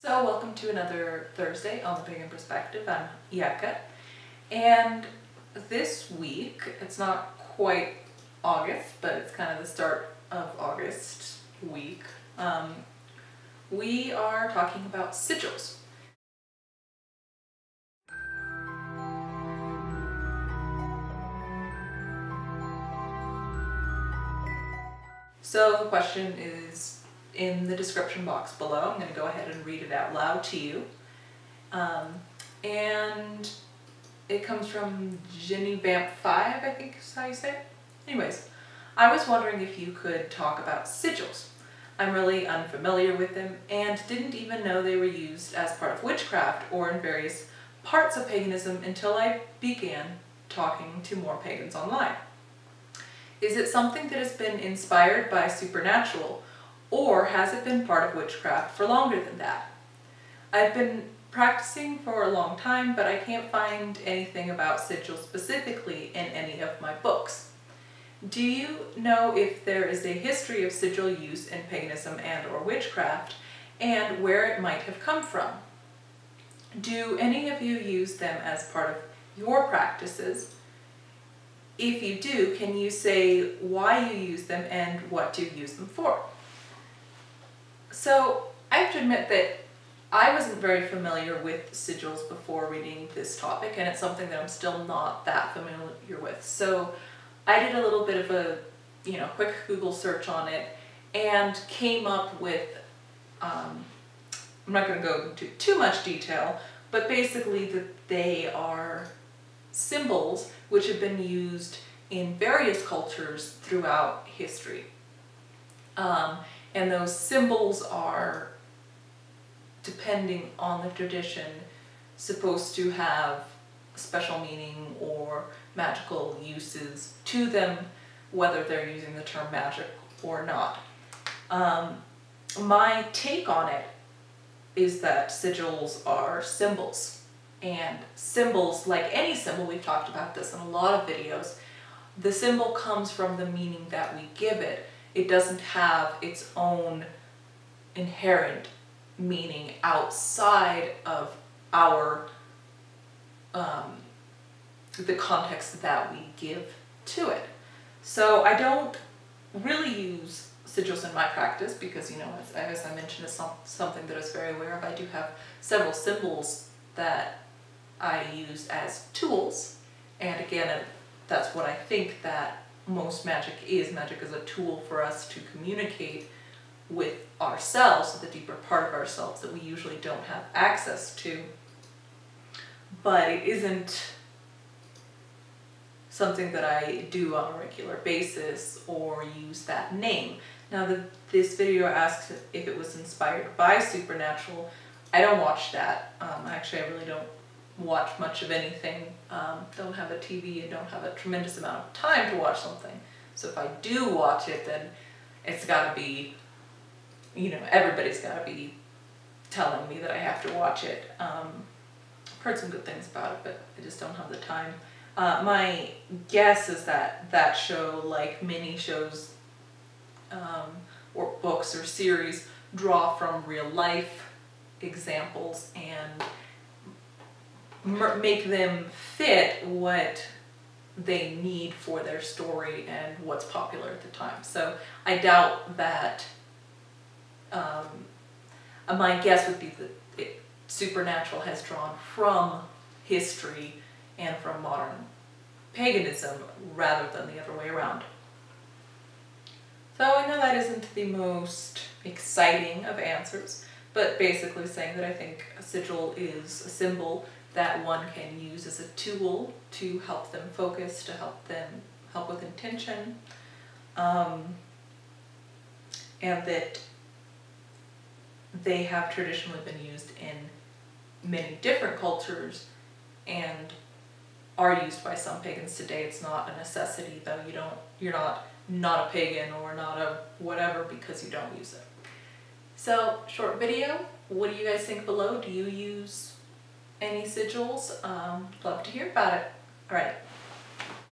So welcome to another Thursday on the Pagan Perspective. I'm Yeka, and this week, it's not quite August, but it's kind of the start of August week, we are talking about sigils. So the question is in the description box below. I'm going to go ahead and read it out loud to you. And it comes from Vamp 5, I think is how you say it. Anyways, I was wondering if you could talk about sigils. I'm really unfamiliar with them and didn't even know they were used as part of witchcraft or in various parts of paganism until I began talking to more pagans online. Is it something that has been inspired by supernatural, or has it been part of witchcraft for longer than that? I've been practicing for a long time, but I can't find anything about sigils specifically in any of my books. Do you know if there is a history of sigil use in paganism and or witchcraft, and where it might have come from? Do any of you use them as part of your practices? If you do, can you say why you use them and what do you use them for? So I have to admit that I wasn't very familiar with sigils before reading this topic, and it's something that I'm still not that familiar with. So I did a little bit of a quick Google search on it and came up with, I'm not going to go into too much detail, but basically that they are symbols which have been used in various cultures throughout history. And those symbols are, depending on the tradition, supposed to have special meaning or magical uses to them, whether they're using the term magic or not. My take on it is that sigils are symbols. And symbols, like any symbol, we've talked about this in a lot of videos, the symbol comes from the meaning that we give it. It doesn't have its own inherent meaning outside of our, the context that we give to it. So I don't really use sigils in my practice because, as I mentioned, it's something that I was very aware of. I do have several symbols that I use as tools, and again, that's what I think that most magic is. Magic is a tool for us to communicate with ourselves, the deeper part of ourselves that we usually don't have access to. But it isn't something that I do on a regular basis or use that name. Now, this video asks if it was inspired by supernatural. I don't watch that. Actually, I really don't watch much of anything. Don't have a TV and don't have a tremendous amount of time to watch something. So if I do watch it, then it's got to be, everybody's got to be telling me that I have to watch it. I've heard some good things about it, but I just don't have the time. My guess is that that show, like many shows or books or series, draw from real life examples and make them fit what they need for their story and what's popular at the time. So I doubt that, my guess would be that supernatural has drawn from history and from modern paganism rather than the other way around. So I know that isn't the most exciting of answers, but basically saying that I think a sigil is a symbol that one can use as a tool to help them focus, to help with intention, and that they have traditionally been used in many different cultures and are used by some pagans today. It's not a necessity, though. You're not a pagan or not a whatever because you don't use it. So, short video. What do you guys think below? Do you use any sigils? Love to hear about it. Alright,